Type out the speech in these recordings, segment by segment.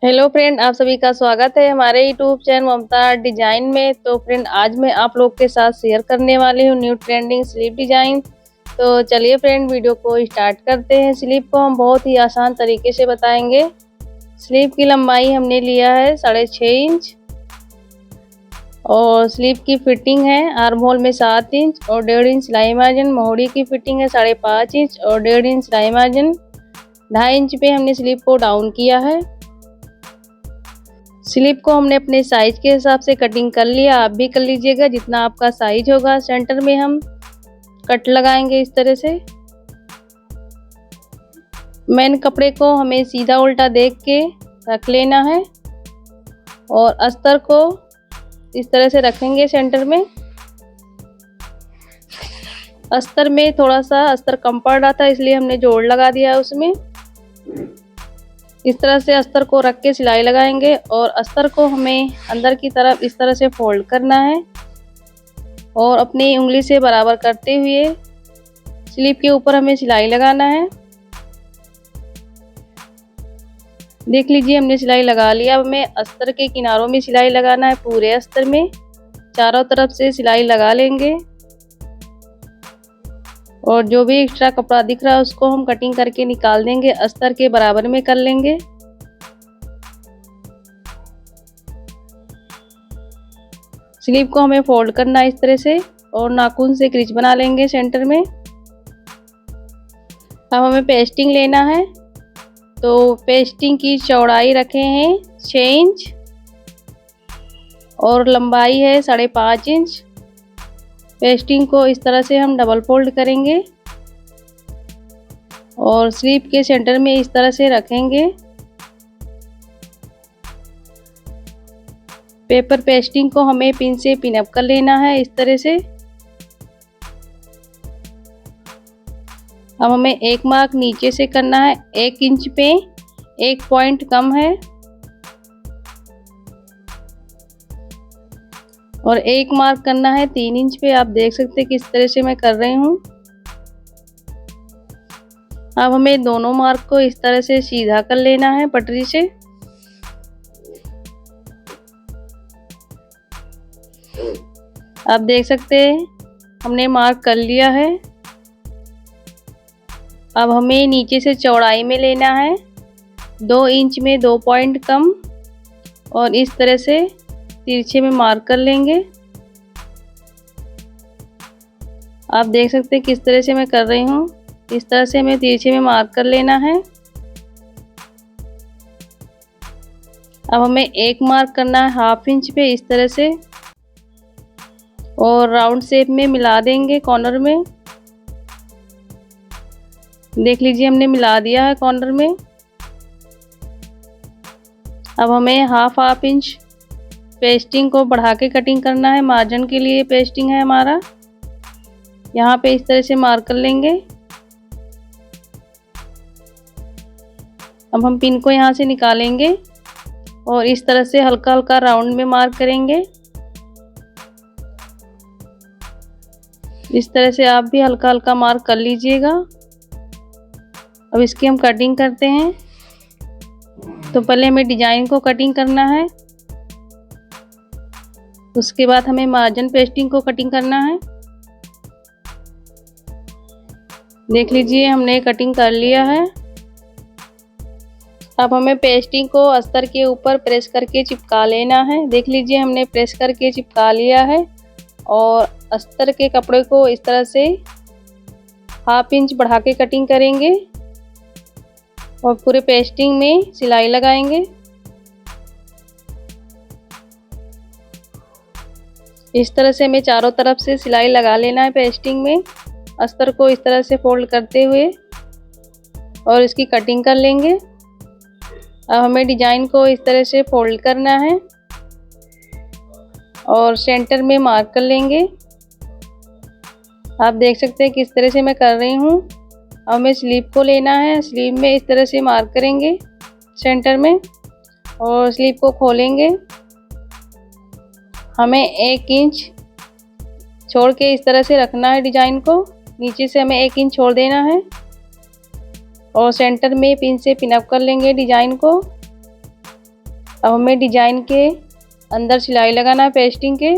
Hello friend, आप सभी का स्वागत है हमारे यूट्यूब चैनल ममता डिजाइन में। तो फ्रेंड, आज मैं आप लोग के साथ शेयर करने वाली हूँ न्यू ट्रेंडिंग स्लीव डिजाइन। तो चलिए फ्रेंड, वीडियो को स्टार्ट करते हैं। स्लीव को हम बहुत ही आसान तरीके से बताएंगे। स्लीव की लंबाई हमने लिया है 6.5 इंच और स्लीव की फिटिंग है आर्म होल में 7 इंच और 1.5 इंच सिलाई मार्जिन। मोहरी की फिटिंग है 5.5 इंच और 1.5 इंच सिलाई मार्जिन। 2.5 इंच पे हमने स्लीव को डाउन किया है। स्लीव को हमने अपने साइज के हिसाब से कटिंग कर लिया, आप भी कर लीजिएगा जितना आपका साइज होगा। सेंटर में हम कट लगाएंगे इस तरह से। मेन कपड़े को हमें सीधा उल्टा देख के रख लेना है और अस्तर को इस तरह से रखेंगे सेंटर में। अस्तर में थोड़ा सा अस्तर कम पड़ रहा था, इसलिए हमने जोड़ लगा दिया उसमें। इस तरह से अस्तर को रख के सिलाई लगाएंगे और अस्तर को हमें अंदर की तरफ इस तरह से फोल्ड करना है और अपनी उंगली से बराबर करते हुए स्लीव के ऊपर हमें सिलाई लगाना है। देख लीजिए, हमने सिलाई लगा लिया। अब हमें अस्तर के किनारों में सिलाई लगाना है, पूरे अस्तर में चारों तरफ से सिलाई लगा लेंगे और जो भी एक्स्ट्रा कपड़ा दिख रहा है उसको हम कटिंग करके निकाल देंगे, अस्तर के बराबर में कर लेंगे। स्लीव को हमें फोल्ड करना है इस तरह से और नाखून से क्रीज बना लेंगे सेंटर में। अब हमें पेस्टिंग लेना है, तो पेस्टिंग की चौड़ाई रखे हैं 6 इंच और लंबाई है 5.5 इंच। पेस्टिंग को इस तरह से हम डबल फोल्ड करेंगे और स्लीव के सेंटर में इस तरह से रखेंगे। पेपर पेस्टिंग को हमें पिन से पिन अप कर लेना है इस तरह से। अब हमें एक मार्क नीचे से करना है, 1 इंच पे 1 पॉइंट कम है और एक मार्क करना है 3 इंच पे। आप देख सकते हैं किस तरह से मैं कर रही हूँ। अब हमें दोनों मार्क को इस तरह से सीधा कर लेना है पटरी से। आप देख सकते हैं हमने मार्क कर लिया है। अब हमें नीचे से चौड़ाई में लेना है 2 इंच में 2 पॉइंट कम और इस तरह से तिरछे में मार्क कर लेंगे। आप देख सकते हैं किस तरह से मैं कर रही हूँ। इस तरह से हमें तिरछे में मार्क कर लेना है। अब हमें एक मार्क करना है 1/2 इंच पे इस तरह से और राउंड शेप में मिला देंगे कॉर्नर में। देख लीजिए, हमने मिला दिया है कॉर्नर में। अब हमें 1/2 इंच पेस्टिंग को बढ़ा के कटिंग करना है। मार्जिन के लिए पेस्टिंग है हमारा, यहाँ पे इस तरह से मार्क कर लेंगे। अब हम पिन को यहाँ से निकालेंगे और इस तरह से हल्का हल्का राउंड में मार्क करेंगे। इस तरह से आप भी हल्का हल्का मार्क कर लीजिएगा। अब इसकी हम कटिंग करते हैं। तो पहले हमें डिजाइन को कटिंग करना है, उसके बाद हमें मार्जिन पेस्टिंग को कटिंग करना है। देख लीजिए, हमने कटिंग कर लिया है। अब हमें पेस्टिंग को अस्तर के ऊपर प्रेस करके चिपका लेना है। देख लीजिए, हमने प्रेस करके चिपका लिया है और अस्तर के कपड़े को इस तरह से 1/2 इंच बढ़ा के कटिंग करेंगे और पूरे पेस्टिंग में सिलाई लगाएंगे। इस तरह से हमें चारों तरफ से सिलाई लगा लेना है पेस्टिंग में, अस्तर को इस तरह से फोल्ड करते हुए और इसकी कटिंग कर लेंगे। अब हमें डिजाइन को इस तरह से फोल्ड करना है और सेंटर में मार्क कर लेंगे। आप देख सकते हैं किस तरह से मैं कर रही हूँ। अब हमें स्लीव को लेना है, स्लीव में इस तरह से मार्क करेंगे सेंटर में और स्लीव को खोलेंगे। हमें 1 इंच छोड़ के इस तरह से रखना है डिजाइन को। नीचे से हमें 1 इंच छोड़ देना है और सेंटर में पिन से पिन अप कर लेंगे डिजाइन को। अब हमें डिजाइन के अंदर सिलाई लगाना है पेस्टिंग के।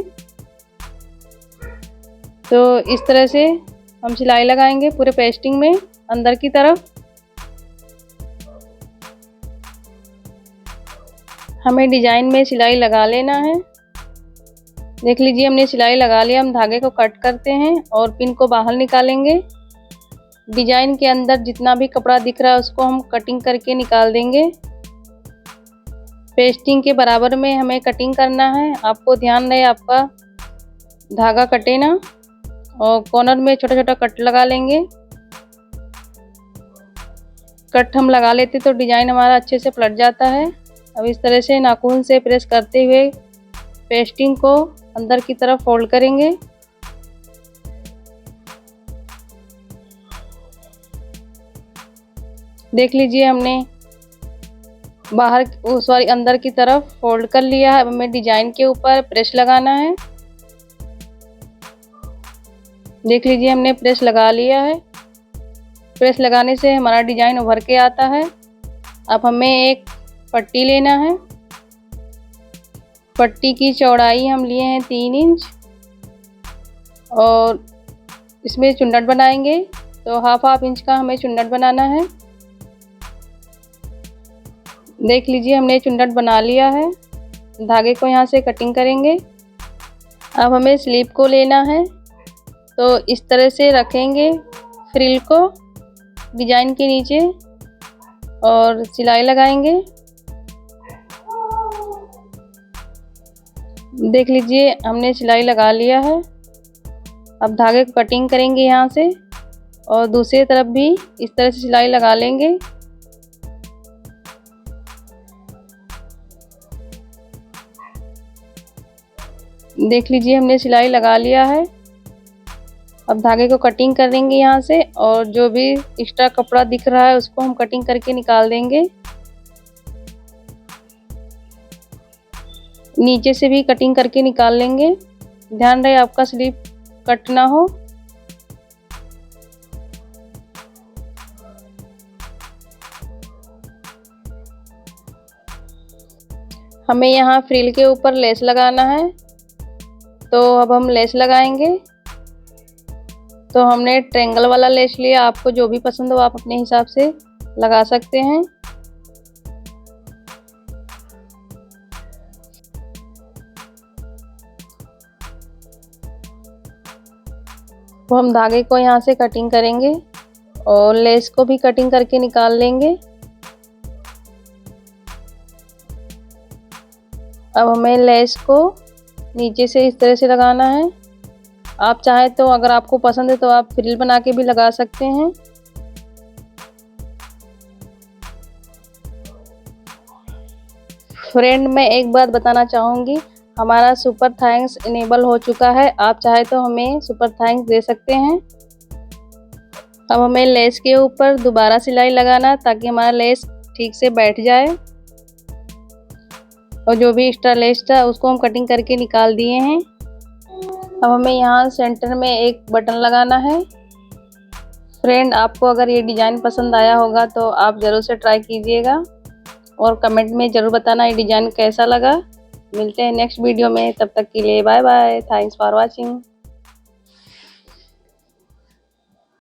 तो इस तरह से हम सिलाई लगाएंगे पूरे पेस्टिंग में अंदर की तरफ। हमें डिजाइन में सिलाई लगा लेना है। देख लीजिए हमने सिलाई लगा लिया। हम धागे को कट करते हैं और पिन को बाहर निकालेंगे। डिजाइन के अंदर जितना भी कपड़ा दिख रहा है उसको हम कटिंग करके निकाल देंगे। पेस्टिंग के बराबर में हमें कटिंग करना है। आपको ध्यान रहे आपका धागा कटे ना, और कॉर्नर में छोटा छोटा कट लगा लेंगे। कट हम लगा लेते तो डिजाइन हमारा अच्छे से पलट जाता है। अब इस तरह से नाखून से प्रेस करते हुए पेस्टिंग को अंदर की तरफ फोल्ड करेंगे। देख लीजिए हमने बाहर सॉरी अंदर की तरफ फोल्ड कर लिया है। अब हमें डिजाइन के ऊपर प्रेस लगाना है। देख लीजिए हमने प्रेस लगा लिया है। प्रेस लगाने से हमारा डिजाइन उभर के आता है। अब हमें एक पट्टी लेना है। पट्टी की चौड़ाई हम लिए हैं 3 इंच और इसमें चुन्नट बनाएंगे। तो हाफ इंच का हमें चुन्नट बनाना है। देख लीजिए हमने चुन्नट बना लिया है। धागे को यहाँ से कटिंग करेंगे। अब हमें स्लीव को लेना है। तो इस तरह से रखेंगे फ्रिल को डिजाइन के नीचे और सिलाई लगाएंगे। देख लीजिए हमने सिलाई लगा लिया है। अब धागे को कटिंग करेंगे यहाँ से और दूसरी तरफ भी इस तरह से सिलाई लगा लेंगे। देख लीजिए हमने सिलाई लगा लिया है। अब धागे को कटिंग करेंगे यहाँ से और जो भी एक्स्ट्रा कपड़ा दिख रहा है उसको हम कटिंग करके निकाल देंगे। नीचे से भी कटिंग करके निकाल लेंगे। ध्यान रहे आपका स्लीव कट ना हो। हमें यहाँ फ्रिल के ऊपर लेस लगाना है। तो अब हम लेस लगाएंगे। तो हमने ट्रायंगल वाला लेस लिया। आपको जो भी पसंद हो आप अपने हिसाब से लगा सकते हैं। तो हम धागे को यहाँ से कटिंग करेंगे और लेस को भी कटिंग करके निकाल लेंगे। अब हमें लेस को नीचे से इस तरह से लगाना है। आप चाहे तो अगर आपको पसंद है तो आप फ्रिल बना के भी लगा सकते हैं। फ्रेंड मैं एक बात बताना चाहूँगी, हमारा सुपर थैंक्स इनेबल हो चुका है। आप चाहे तो हमें सुपर थैंक्स दे सकते हैं। अब हमें लेस के ऊपर दोबारा सिलाई लगाना ताकि हमारा लेस ठीक से बैठ जाए। और जो भी एक्स्ट्रा लेस था उसको हम कटिंग करके निकाल दिए हैं। अब हमें यहाँ सेंटर में एक बटन लगाना है। फ्रेंड आपको अगर ये डिज़ाइन पसंद आया होगा तो आप ज़रूर से ट्राई कीजिएगा और कमेंट में ज़रूर बताना ये डिज़ाइन कैसा लगा। मिलते हैं नेक्स्ट वीडियो में, तब तक के लिए bye bye. Thanks for watching.